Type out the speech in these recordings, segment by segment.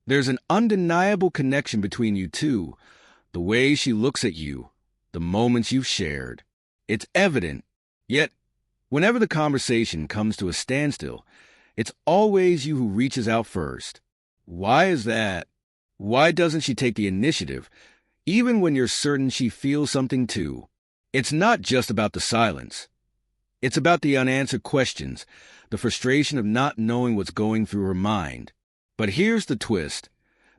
There's an undeniable connection between you two, the way she looks at you, the moments you've shared. It's evident, yet whenever the conversation comes to a standstill, it's always you who reaches out first. Why is that? Why doesn't she take the initiative, even when you're certain she feels something too? It's not just about the silence. It's about the unanswered questions, the frustration of not knowing what's going through her mind. But here's the twist.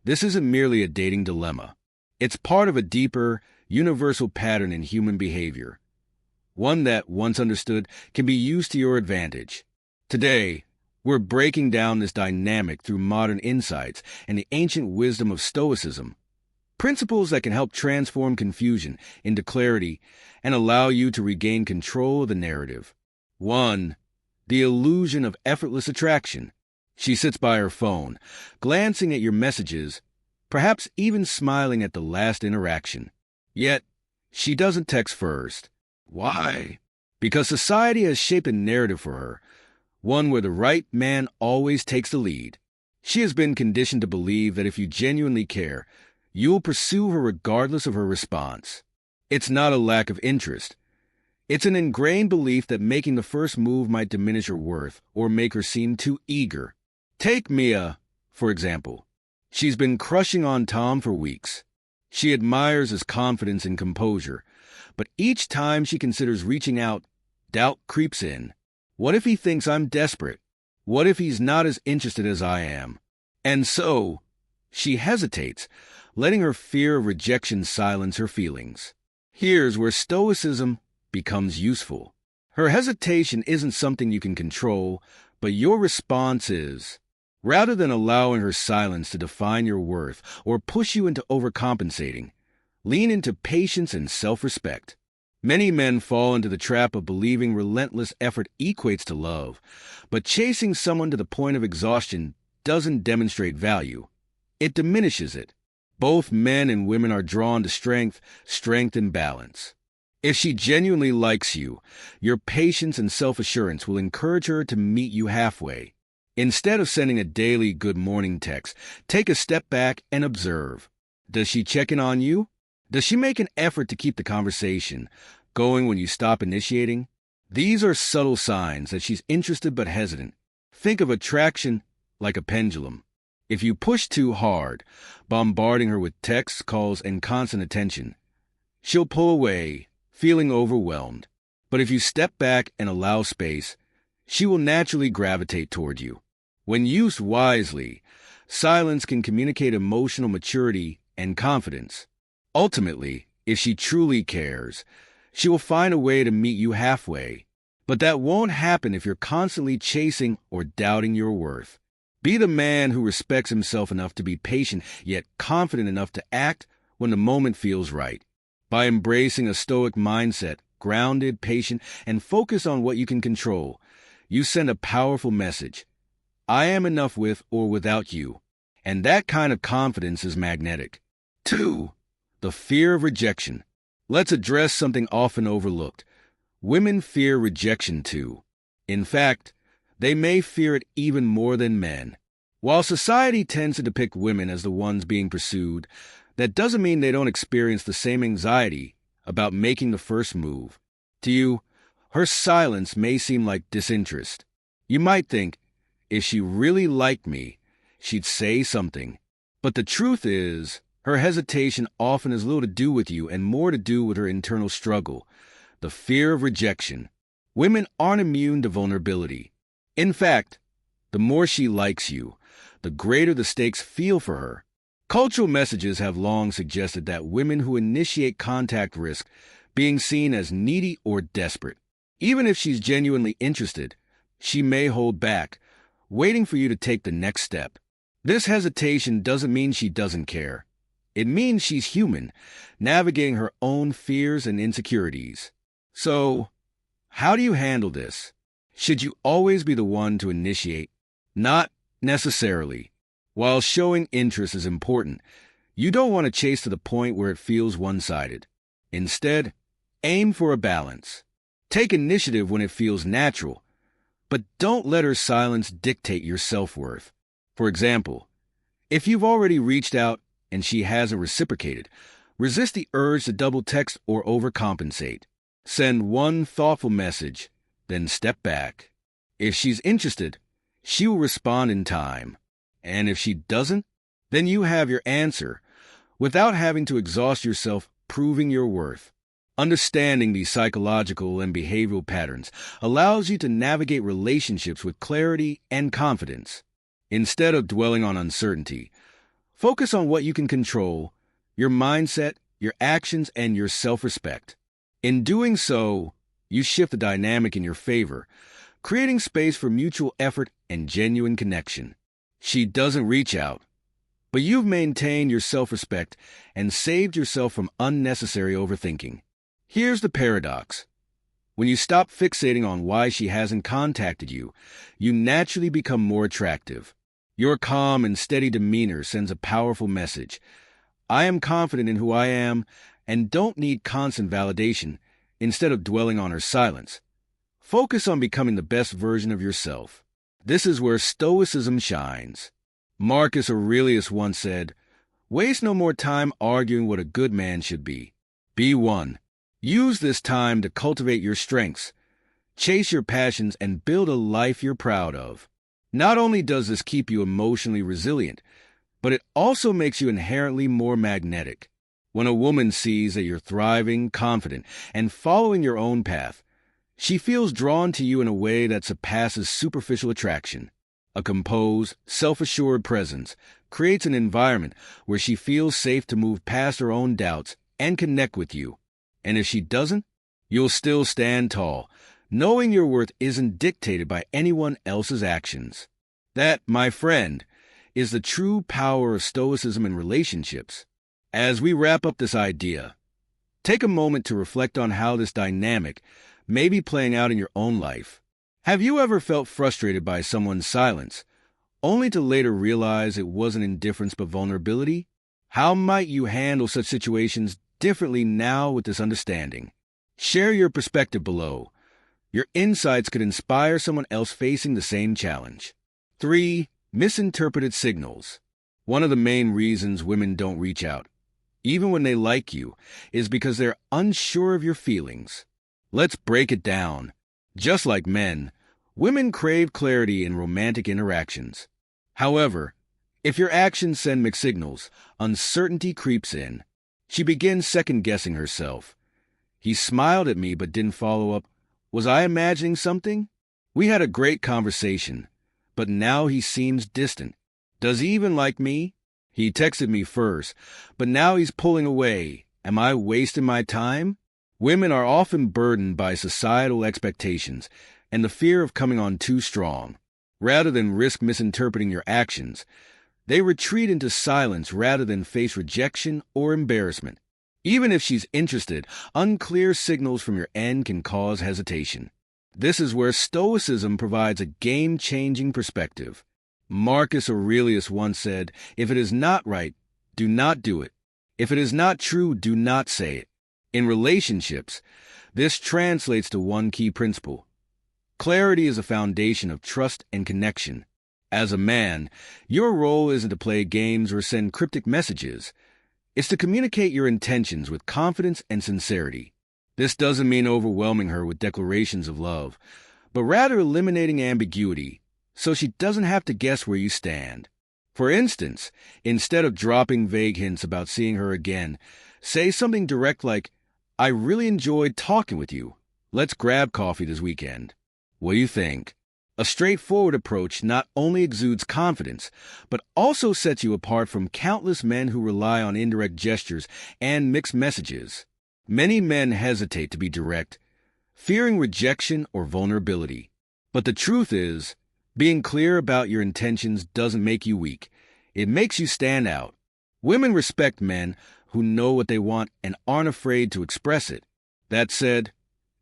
This isn't merely a dating dilemma. It's part of a deeper, universal pattern in human behavior. One that, once understood, can be used to your advantage. Today, we're breaking down this dynamic through modern insights and the ancient wisdom of Stoicism, principles that can help transform confusion into clarity and allow you to regain control of the narrative. 1. The illusion of effortless attraction. She sits by her phone, glancing at your messages, perhaps even smiling at the last interaction. Yet, she doesn't text first. Why? Because society has shaped a narrative for her, one where the right man always takes the lead. She has been conditioned to believe that if you genuinely care, you'll pursue her regardless of her response. It's not a lack of interest. It's an ingrained belief that making the first move might diminish her worth or make her seem too eager. Take Mia, for example. She's been crushing on Tom for weeks. She admires his confidence and composure, but each time she considers reaching out, doubt creeps in. What if he thinks I'm desperate? What if he's not as interested as I am? And so, she hesitates, letting her fear of rejection silence her feelings. Here's where Stoicism becomes useful. Her hesitation isn't something you can control, but your response is. Rather than allowing her silence to define your worth or push you into overcompensating, lean into patience and self-respect. Many men fall into the trap of believing relentless effort equates to love, but chasing someone to the point of exhaustion doesn't demonstrate value. It diminishes it. Both men and women are drawn to strength and balance. If she genuinely likes you, your patience and self-assurance will encourage her to meet you halfway. Instead of sending a daily good morning text, take a step back and observe. Does she check in on you? Does she make an effort to keep the conversation going when you stop initiating? These are subtle signs that she's interested but hesitant. Think of attraction like a pendulum. If you push too hard, bombarding her with texts, calls, and constant attention, she'll pull away, feeling overwhelmed. But if you step back and allow space, she will naturally gravitate toward you. When used wisely, silence can communicate emotional maturity and confidence. Ultimately, if she truly cares, she will find a way to meet you halfway. But that won't happen if you're constantly chasing or doubting your worth. Be the man who respects himself enough to be patient, yet confident enough to act when the moment feels right. By embracing a stoic mindset, grounded, patient, and focused on what you can control, you send a powerful message. I am enough with or without you. And that kind of confidence is magnetic. 2. The fear of rejection. Let's address something often overlooked. Women fear rejection too. In fact, they may fear it even more than men. While society tends to depict women as the ones being pursued, that doesn't mean they don't experience the same anxiety about making the first move. To you, her silence may seem like disinterest. You might think, if she really liked me, she'd say something. But the truth is, her hesitation often has little to do with you and more to do with her internal struggle, the fear of rejection. Women aren't immune to vulnerability. In fact, the more she likes you, the greater the stakes feel for her. Cultural messages have long suggested that women who initiate contact risk being seen as needy or desperate. Even if she's genuinely interested, she may hold back, waiting for you to take the next step. This hesitation doesn't mean she doesn't care. It means she's human, navigating her own fears and insecurities. So, how do you handle this? Should you always be the one to initiate? Not necessarily. While showing interest is important, you don't want to chase to the point where it feels one-sided. Instead, aim for a balance. Take initiative when it feels natural, but don't let her silence dictate your self-worth. For example, If you've already reached out and she hasn't reciprocated, resist the urge to double text or overcompensate. Send one thoughtful message, then step back. If she's interested, she will respond in time. And if she doesn't, then you have your answer without having to exhaust yourself proving your worth. Understanding these psychological and behavioral patterns allows you to navigate relationships with clarity and confidence. Instead of dwelling on uncertainty, focus on what you can control, your mindset, your actions, and your self-respect. In doing so, you shift the dynamic in your favor, creating space for mutual effort and genuine connection. She doesn't reach out, but you've maintained your self-respect and saved yourself from unnecessary overthinking. Here's the paradox. When you stop fixating on why she hasn't contacted you, you naturally become more attractive. Your calm and steady demeanor sends a powerful message. I am confident in who I am and don't need constant validation. Instead of dwelling on her silence, focus on becoming the best version of yourself. This is where stoicism shines. Marcus Aurelius once said, "Waste no more time arguing what a good man should be. Be one. Use this time to cultivate your strengths, chase your passions, and build a life you're proud of." Not only does this keep you emotionally resilient, but it also makes you inherently more magnetic. When a woman sees that you're thriving, confident, and following your own path, she feels drawn to you in a way that surpasses superficial attraction. A composed, self-assured presence creates an environment where she feels safe to move past her own doubts and connect with you. And if she doesn't, you'll still stand tall, knowing your worth isn't dictated by anyone else's actions. That, my friend, is the true power of stoicism in relationships. As we wrap up this idea, take a moment to reflect on how this dynamic may be playing out in your own life. Have you ever felt frustrated by someone's silence, only to later realize it wasn't indifference but vulnerability? How might you handle such situations differently now with this understanding? Share your perspective below. Your insights could inspire someone else facing the same challenge. 3. Misinterpreted signals. One of the main reasons women don't reach out, even when they like you, is because they're unsure of your feelings. Let's break it down. Just like men, women crave clarity in romantic interactions. However, if your actions send mixed signals, uncertainty creeps in. She begins second-guessing herself. He smiled at me but didn't follow up. Was I imagining something? We had a great conversation, but now he seems distant. Does he even like me? He texted me first, but now he's pulling away. Am I wasting my time? Women are often burdened by societal expectations and the fear of coming on too strong. Rather than risk misinterpreting your actions, they retreat into silence rather than face rejection or embarrassment. Even if she's interested, unclear signals from your end can cause hesitation. This is where stoicism provides a game-changing perspective. Marcus Aurelius once said, "If it is not right, do not do it. If it is not true, do not say it." In relationships, this translates to one key principle. Clarity is a foundation of trust and connection. As a man, your role isn't to play games or send cryptic messages. It's to communicate your intentions with confidence and sincerity. This doesn't mean overwhelming her with declarations of love, but rather eliminating ambiguity so she doesn't have to guess where you stand. For instance, instead of dropping vague hints about seeing her again, say something direct like, "I really enjoyed talking with you. Let's grab coffee this weekend. What do you think?" A straightforward approach not only exudes confidence, but also sets you apart from countless men who rely on indirect gestures and mixed messages. Many men hesitate to be direct, fearing rejection or vulnerability. But the truth is, being clear about your intentions doesn't make you weak. It makes you stand out. Women respect men who know what they want and aren't afraid to express it. That said,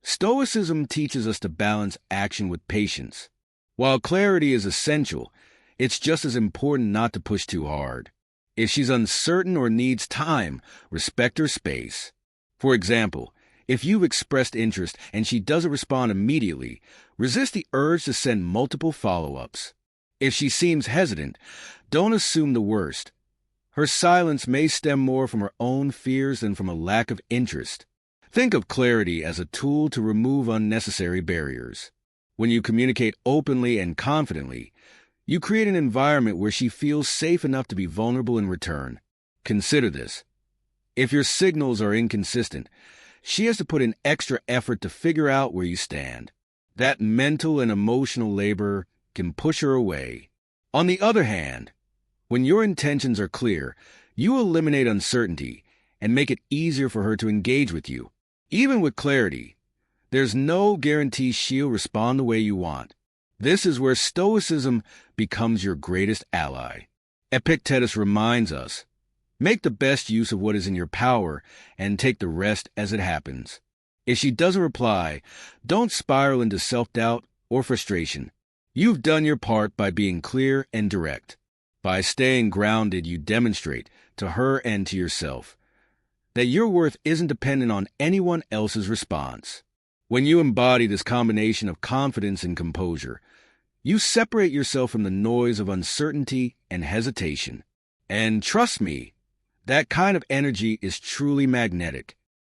Stoicism teaches us to balance action with patience. While clarity is essential, it's just as important not to push too hard. If she's uncertain or needs time, respect her space. For example, if you've expressed interest and she doesn't respond immediately, resist the urge to send multiple follow-ups. If she seems hesitant, don't assume the worst. Her silence may stem more from her own fears than from a lack of interest. Think of clarity as a tool to remove unnecessary barriers. When you communicate openly and confidently, you create an environment where she feels safe enough to be vulnerable in return. Consider this. If your signals are inconsistent, she has to put in extra effort to figure out where you stand. That mental and emotional labor can push her away. On the other hand, when your intentions are clear, you eliminate uncertainty and make it easier for her to engage with you. Even with clarity, there's no guarantee she'll respond the way you want. This is where stoicism becomes your greatest ally. Epictetus reminds us, make the best use of what is in your power and take the rest as it happens. If she doesn't reply, don't spiral into self-doubt or frustration. You've done your part by being clear and direct. By staying grounded, you demonstrate, to her and to yourself, that your worth isn't dependent on anyone else's response. When you embody this combination of confidence and composure, you separate yourself from the noise of uncertainty and hesitation. And trust me, that kind of energy is truly magnetic.